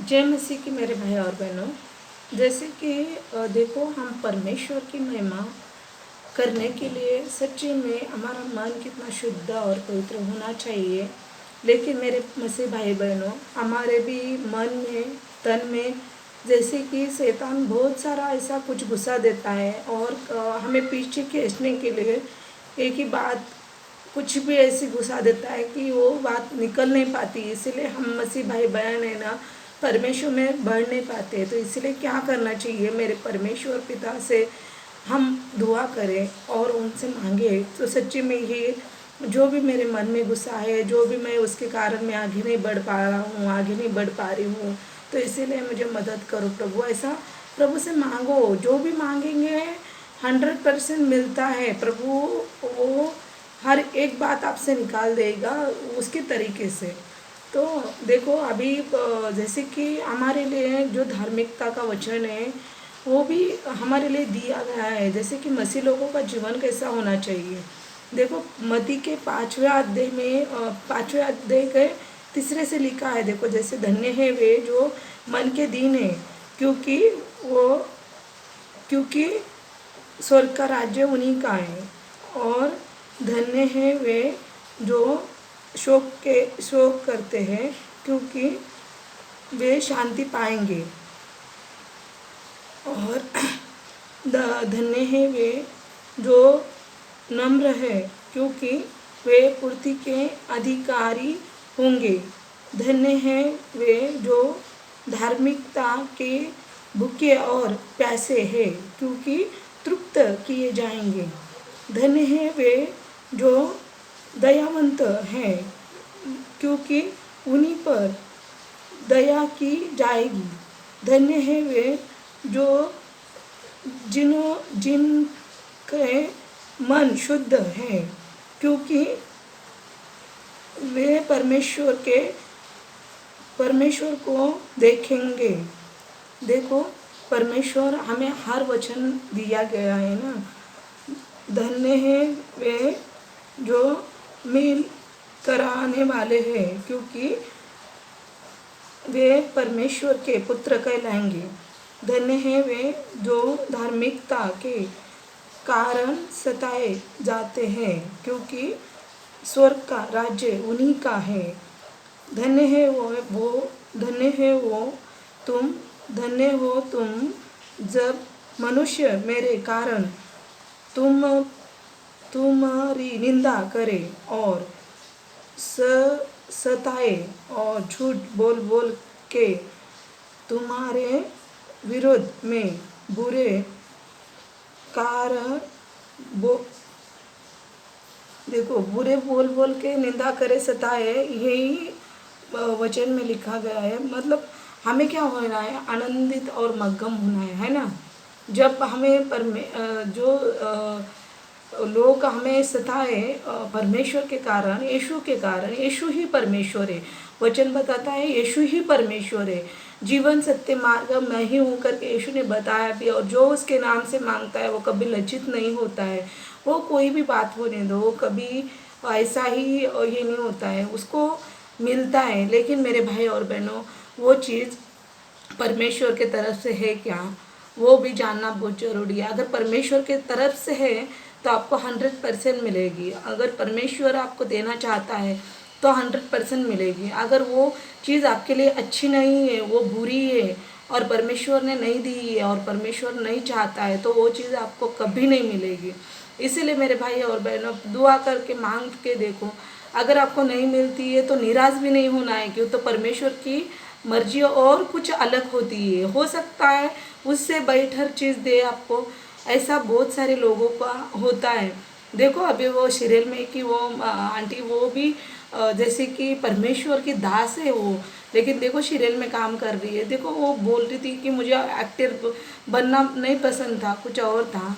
जय मसीह की मेरे भाई और बहनों। जैसे कि देखो, हम परमेश्वर की महिमा करने के लिए सच्ची में हमारा मन कितना शुद्ध और पवित्र होना चाहिए। लेकिन मेरे मसीह भाई बहनों, हमारे भी मन में, तन में, जैसे कि शैतान बहुत सारा ऐसा कुछ घुसा देता है और हमें पीछे खींचने के लिए एक ही बात कुछ भी ऐसी घुसा देता है कि वो बात निकल नहीं पाती। इसीलिए हम मसीह भाई बहन है ना, परमेश्वर में बढ़ नहीं पाते। तो इसलिए क्या करना चाहिए, मेरे परमेश्वर पिता से हम दुआ करें और उनसे मांगे। तो सच्ची में ये जो भी मेरे मन में गुस्सा है, जो भी मैं उसके कारण मैं आगे नहीं बढ़ पा रहा हूँ, आगे नहीं बढ़ पा रही हूँ, तो इसीलिए मुझे मदद करो प्रभु। ऐसा प्रभु से मांगो, जो भी मांगेंगे 100% मिलता है प्रभु। वो हर एक बात आपसे निकाल देगा उसके तरीके से। तो देखो अभी जैसे कि हमारे लिए जो धार्मिकता का वचन है वो भी हमारे लिए दिया गया है, जैसे कि मसीह लोगों का जीवन कैसा होना चाहिए। देखो मती के 5वें अध्याय में 5वें अध्याय के 3 से लिखा है। देखो जैसे धन्य है वे जो मन के दीन है, क्योंकि वो क्योंकि स्वर्ग का राज्य उन्हीं का है। और धन्य है वे जो शोक करते हैं, क्योंकि वे शांति पाएंगे। और धन्य है वे जो नम्र है, क्योंकि वे पृथ्वी के अधिकारी होंगे। धन्य है वे जो धार्मिकता के भूखे और प्यासे हैं, क्योंकि तृप्त किए जाएंगे। धन्य है वे जो दयावंत हैं, क्योंकि उन्हीं पर दया की जाएगी। धन्य है वे जो जिनके मन शुद्ध है, क्योंकि वे परमेश्वर को देखेंगे। देखो परमेश्वर हमें हर वचन दिया गया है ना। धन्य है वे जो मिल कराने वाले हैं, क्योंकि वे परमेश्वर के पुत्र कहलाएंगे। धन्य है वे जो धार्मिकता के कारण सताए जाते हैं, क्योंकि स्वर्ग का राज्य उन्हीं का है। धन्य है धन्य है धन्य हो तुम जब मनुष्य मेरे कारण तुम्हारी निंदा करे और सताए और झूठ बोल बोल के तुम्हारे विरोध में बुरे कारण देखो बुरे बोल बोल के निंदा करे, सताए, यही वचन में लिखा गया है। मतलब हमें क्या होना है, आनंदित और मग्गम होना है ना। जब हमें जो लोग हमें सताए परमेश्वर के कारण, यीशु के कारण, यीशु ही परमेश्वर है। वचन बताता है यीशु ही परमेश्वर है, जीवन सत्य मार्ग मैं ही हूँ करके यीशु ने बताया भी। और जो उसके नाम से मांगता है वो कभी लज्जित नहीं होता है। वो कोई भी बात होने दो, वो कभी ऐसा ही ये नहीं होता है, उसको मिलता है। लेकिन मेरे भाई और बहनों, वो चीज़ परमेश्वर के तरफ से है क्या, वो भी जानना बहुत ज़रूरी है। अगर परमेश्वर के तरफ से है तो आपको 100% मिलेगी। अगर परमेश्वर आपको देना चाहता है तो 100% मिलेगी। अगर वो चीज़ आपके लिए अच्छी नहीं है, वो बुरी है और परमेश्वर ने नहीं दी है और परमेश्वर नहीं चाहता है, तो वो चीज़ आपको कभी नहीं मिलेगी। इसीलिए मेरे भाई और बहनों, दुआ करके मांग के देखो। अगर आपको नहीं मिलती है तो निराश भी नहीं होना है, क्यों तो परमेश्वर की मर्जी और कुछ अलग होती है। हो सकता है उससे बेहतर चीज़ दे आपको, ऐसा बहुत सारे लोगों का होता है। देखो अभी वो सीरियल में कि वो आंटी वो भी जैसे कि परमेश्वर की दास है वो, लेकिन देखो सीरियल में काम कर रही है। देखो वो बोल रही थी कि मुझे एक्टर बनना नहीं पसंद था, कुछ और था,